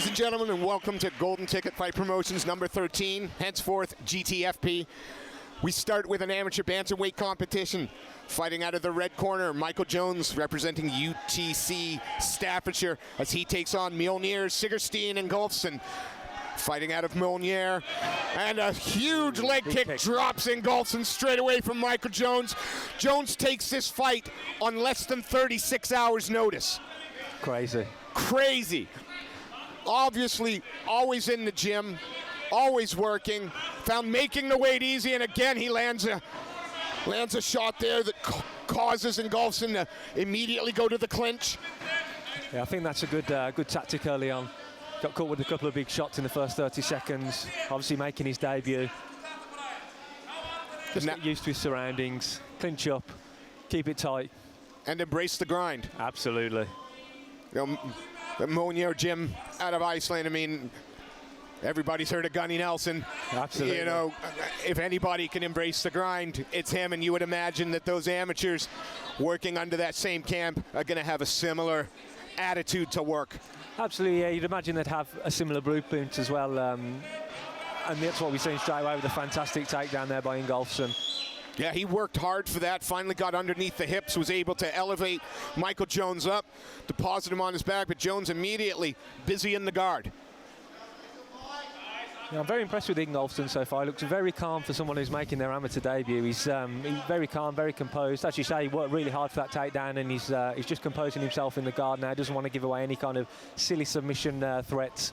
and gentlemen, and welcome to Golden Ticket Fight Promotions number 13, henceforth GTFP. We start with an amateur bantamweight competition. Fighting out of the red corner, Michael Jones representing UTC Staffordshire as he takes on Mjolnir's Sigurstein and Ingolfsson. Fighting out of Mjolnir, and a huge leg kick drops Ingolfsson straight away from Michael Jones. Jones takes this fight on less than 36 hours notice. Crazy. Obviously, always in the gym, always working, found making the weight easy, and again he lands a shot there that causes Ingolfsson to immediately go to the clinch. Yeah, I think that's a good tactic early on. Got caught with a couple of big shots in the first 30 seconds, obviously making his debut. Just get used to his surroundings, clinch up, keep it tight. And embrace the grind. Absolutely. You know, the Mjolnir gym out of Iceland, I mean, everybody's heard of Gunny Nelson. Absolutely. You know, if anybody can embrace the grind, it's him, and you would imagine that those amateurs working under that same camp are going to have a similar attitude to work. Absolutely, yeah, you'd imagine they'd have a similar blueprint as well, and that's what we've seen straight away with a fantastic takedown there by Ingolfsson. Yeah, he worked hard for that, finally got underneath the hips, was able to elevate Michael Jones up, deposit him on his back, but Jones immediately busy in the guard. Yeah, I'm very impressed with Ingolfsson so far. He looks very calm for someone who's making their amateur debut. He's very calm, very composed. As you say, he worked really hard for that takedown, and he's just composing himself in the guard now. Doesn't want to give away any kind of silly submission threats.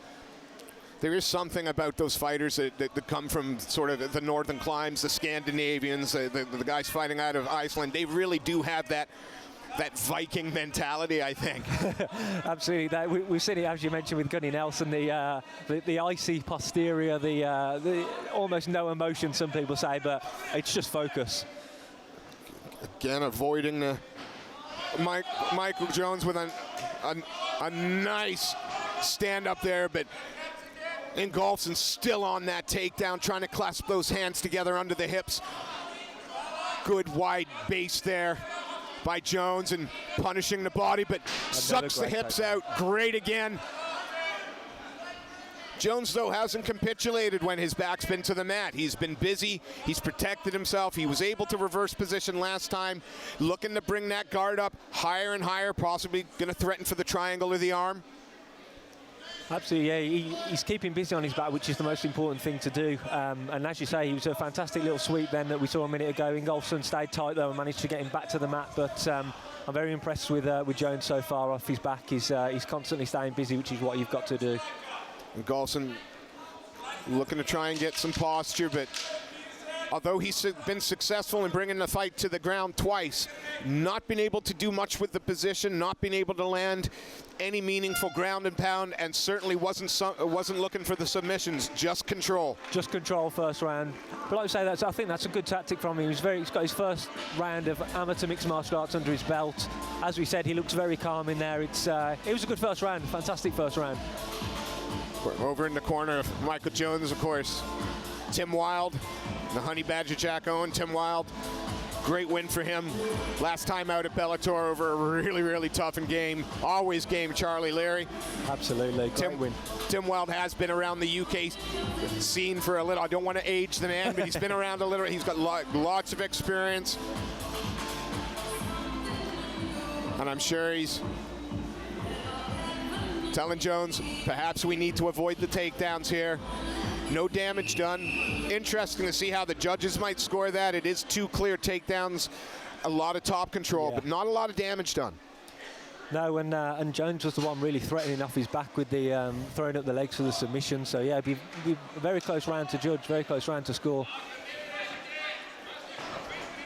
There is something about those fighters that come from sort of the northern climes, the Scandinavians, the guys fighting out of Iceland. They really do have that Viking mentality, I think. Absolutely. We've seen it, as you mentioned, with Gunny Nelson, the icy posterior, the almost no emotion, some people say, but it's just focus. Again, avoiding the Michael Jones with a nice stand up there, but Ingolfsson still on that takedown, trying to clasp those hands together under the hips. Good wide base there by Jones and punishing the body, but sucks the hips out. Great again. Jones, though, hasn't capitulated when his back's been to the mat. He's been busy. He's protected himself. He was able to reverse position last time, looking to bring that guard up higher and higher, possibly going to threaten for the triangle or the arm. Absolutely, yeah. He's keeping busy on his back, which is the most important thing to do. And as you say, he was a fantastic little sweep then that we saw a minute ago. Ingolfsson stayed tight though and managed to get him back to the mat. But I'm very impressed with Jones so far off his back. He's constantly staying busy, which is what you've got to do. Ingolfsson looking to try and get some posture, but although he's been successful in bringing the fight to the ground twice, not been able to do much with the position, not been able to land any meaningful ground and pound, and certainly wasn't looking for the submissions. Just control. Just control first round. But like I say, I think that's a good tactic from him. He's got his first round of amateur mixed martial arts under his belt. As we said, he looks very calm in there. It was a good first round, fantastic first round. Over in the corner of Michael Jones, of course, Tim Wild, the Honey Badger Jack Owen. Tim Wild, great win for him. Last time out at Bellator over a really, really tough always game Charlie Leary. Absolutely, great win. Tim Wild has been around the UK scene for a little. I don't want to age the man, but he's been around a little. He's got lots of experience. And I'm sure he's telling Jones, perhaps we need to avoid the takedowns here. No damage done. Interesting to see how the judges might score that. It is 2 clear takedowns, a lot of top control, but not a lot of damage done. No, and Jones was the one really threatening off his back with the throwing up the legs for the submission. So yeah, it'd be a very close round to judge, very close round to score.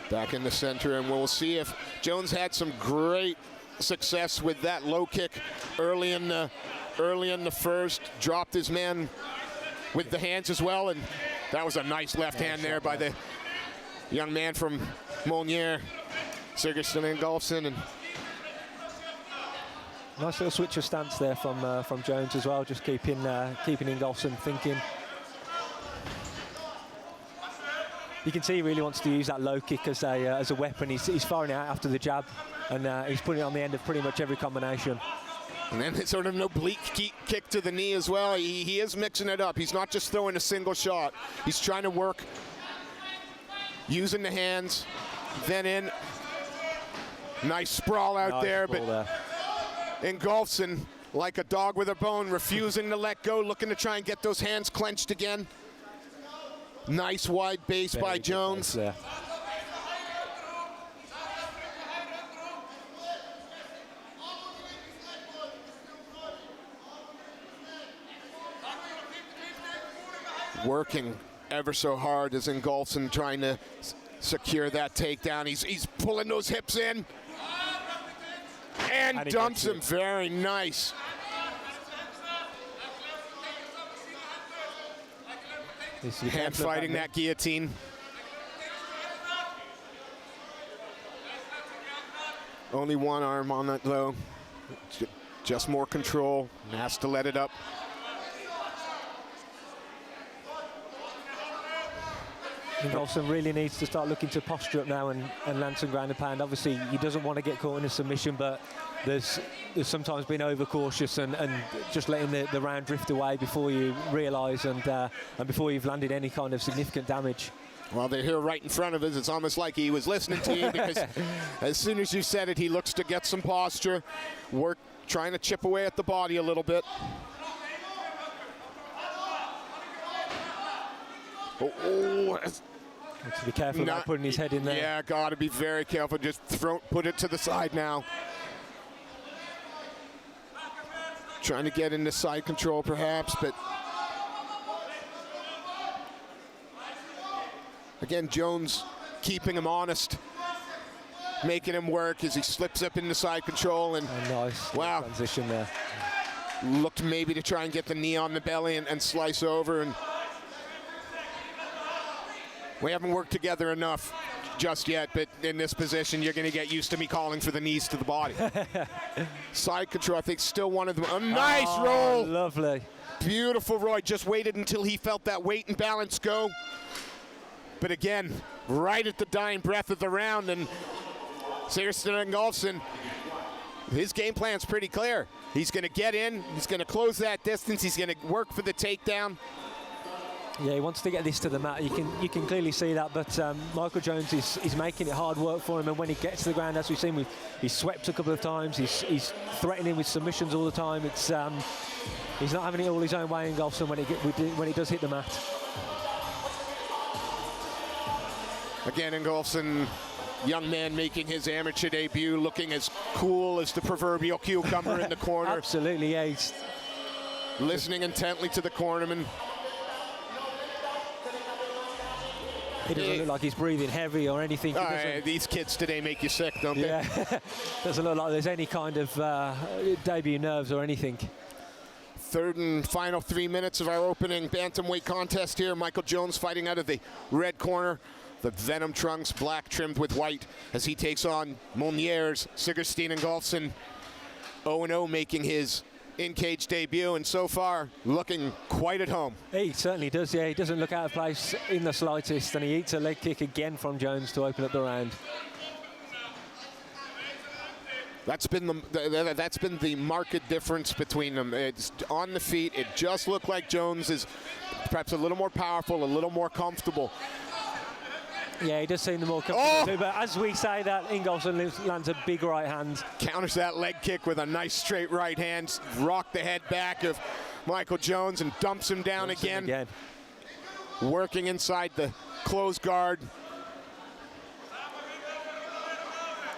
Back in the center, and we'll see if Jones had some great success with that low kick early in the first. Dropped his man with the hands as well, and that was a nice left hand there by the young man from Mjolnir, Sigurstein Ingolfsson. And nice little switch of stance there from Jones as well, just keeping Ingolfsson thinking. You can see he really wants to use that low kick as a weapon. He's firing it out after the jab, and he's putting it on the end of pretty much every combination. And then sort of an oblique kick to the knee as well. He is mixing it up. He's not just throwing a single shot. He's trying to work using the hands, then in. Nice sprawl out Nice there, ball but Ingolfsson, like a dog with a bone, refusing to let go, looking to try and get those hands clenched again. Nice wide base by Jones. Working ever so hard as Ingolfsson trying to secure that takedown. He's pulling those hips in and dumps him. Very nice. Hand fighting that guillotine. Only one arm on that though. Just more control. Has to let it up. Ingolfsson really needs to start looking to posture up now and land some ground and pound. Obviously, he doesn't want to get caught in a submission, but there's sometimes been overcautious and just letting the round drift away before you realise and before you've landed any kind of significant damage. Well, they're here right in front of us. It's almost like he was listening to you because as soon as you said it, he looks to get some posture, trying to chip away at the body a little bit. To be careful about putting his head in there. Yeah, got to be very careful. Just put it to the side now. Trying to get into side control perhaps, but again, Jones keeping him honest, making him work as he slips up into side control. And nice wow, transition there. Looked maybe to try and get the knee on the belly and slice over. And we haven't worked together enough just yet, but in this position, you're going to get used to me calling for the knees to the body. Side control, I think, still one of them. A nice roll. Lovely. Beautiful, Roy. Just waited until he felt that weight and balance go. But again, right at the dying breath of the round, and Sigurstein Ingolfsson, his game plan's pretty clear. He's going to get in. He's going to close that distance. He's going to work for the takedown. Yeah, he wants to get this to the mat. You can clearly see that, but Michael Jones is making it hard work for him, and when he gets to the ground, as we've seen, he's swept a couple of times. He's threatening with submissions all the time. It's he's not having it all his own way, Ingolfsson, when he does hit the mat. Again, Ingolfsson, young man making his amateur debut, looking as cool as the proverbial cucumber in the corner. Absolutely, yeah. He's listening intently to the cornerman. He doesn't look like he's breathing heavy or anything. These kids today make you sick, don't they? Yeah, doesn't look like there's any kind of debut nerves or anything. Third and final 3 minutes of our opening bantamweight contest here. Michael Jones fighting out of the red corner. The Venom trunks, black trimmed with white, as he takes on Monier's Sigurstein Ingolfsson. 0-0 making his in-cage debut, and so far looking quite at home. He certainly does, yeah. He doesn't look out of place in the slightest, and he eats a leg kick again from Jones to open up the round. That's been the marked difference between them. It's on the feet. It just looked like Jones is perhaps a little more powerful, a little more comfortable. Yeah, he does seem the more comfortable too, but as we say that, Ingolfsson lands a big right hand. Counters that leg kick with a nice straight right hand, rock the head back of Michael Jones and dumps him down again. Working inside the closed guard.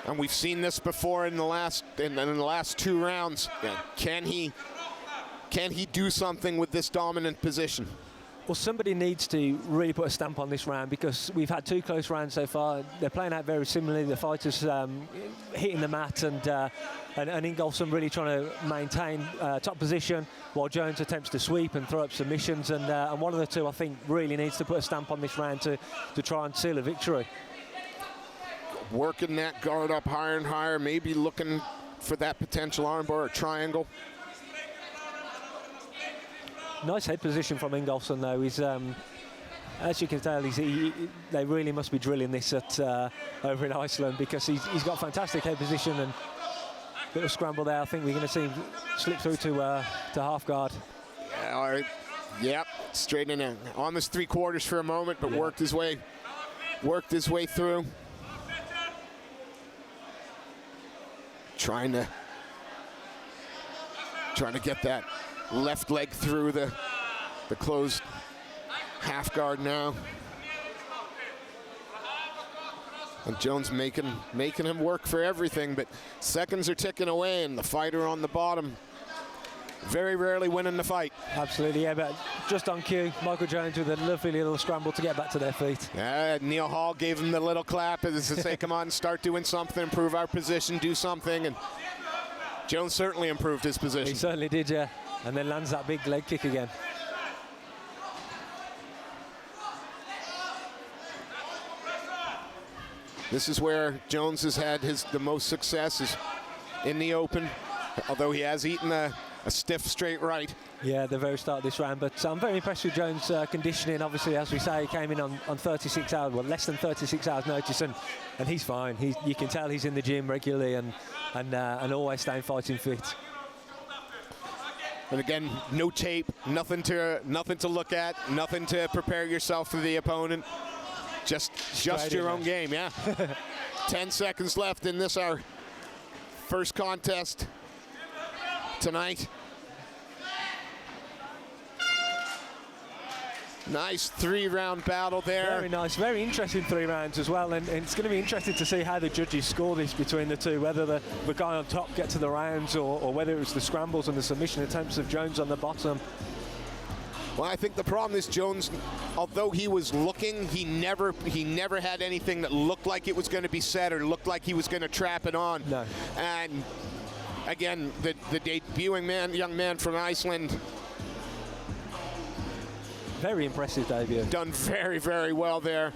And we've seen this before in the last 2 rounds. Yeah. Can he do something with this dominant position? Well, somebody needs to really put a stamp on this round, because we've had 2 close rounds so far. They're playing out very similarly. The fighters hitting the mat, and Ingolfsson really trying to maintain top position, while Jones attempts to sweep and throw up submissions. And one of the two, I think, really needs to put a stamp on this round to try and seal a victory. Working that guard up higher and higher, maybe looking for that potential armbar or triangle. Nice head position from Ingolfsson, though. He's, as you can tell, they really must be drilling this at over in Iceland, because he's got fantastic head position, and Little scramble there. I think we're going to see him slip through to half guard. Yeah, all right. Yep, straight in, almost 3/4 for a moment, but worked his way through. Trying to get that left leg through the closed half guard now. And Jones making him work for everything, but seconds are ticking away, and the fighter on the bottom very rarely winning the fight. Absolutely, yeah, but just on cue, Michael Jones with a lovely little scramble to get back to their feet. Yeah, Neil Hall gave him the little clap as to say, come on, start doing something, improve our position, do something, and Jones certainly improved his position. He certainly did, yeah, and then lands that big leg kick again. This is where Jones has had the most success, is in the open, although he has eaten a stiff straight right. Yeah, the very start of this round, but I'm very impressed with Jones' conditioning. Obviously, as we say, he came in on 36 hours, well, less than 36 hours notice, and he's fine. You can tell he's in the gym regularly and always staying fighting fit. And again, no tape, nothing to look at, nothing to prepare yourself for the opponent. Just your own game, yeah. 10 seconds left in this, our first contest tonight. Nice 3-round battle there. Very nice, very interesting 3 rounds as well, and it's going to be interesting to see how the judges score this between the two, whether the guy on top gets to the rounds or whether it was the scrambles and the submission attempts of Jones on the bottom. Well, I think the problem is Jones, although he was looking, he never had anything that looked like it was going to be set or looked like he was going to trap it on. No. And again, the debuting young man from Iceland. Very impressive debut. Done very, very well there.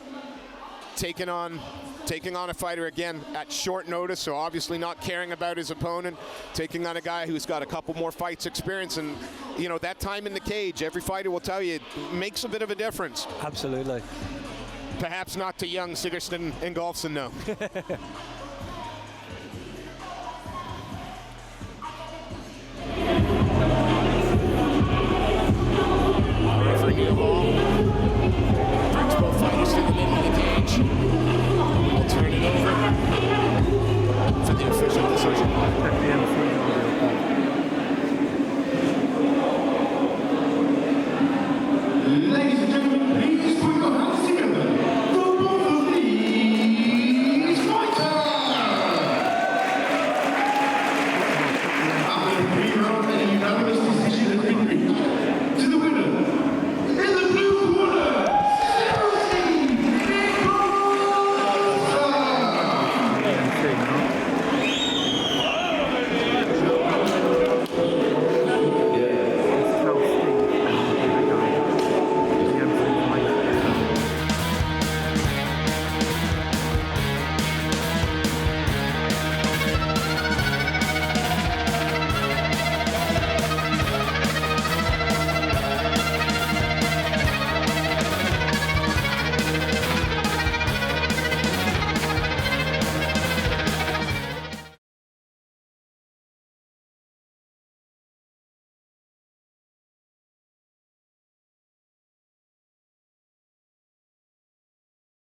Taking on a fighter again at short notice, so obviously not caring about his opponent. Taking on a guy who's got a couple more fights experience, and you know, that time in the cage, every fighter will tell you, it makes a bit of a difference. Absolutely. Perhaps not to young Sigurstein Ingolfsson, no. Referee Neil Hall brings both fighters to the middle of the cage. We'll turn it over for the official decision. Ladies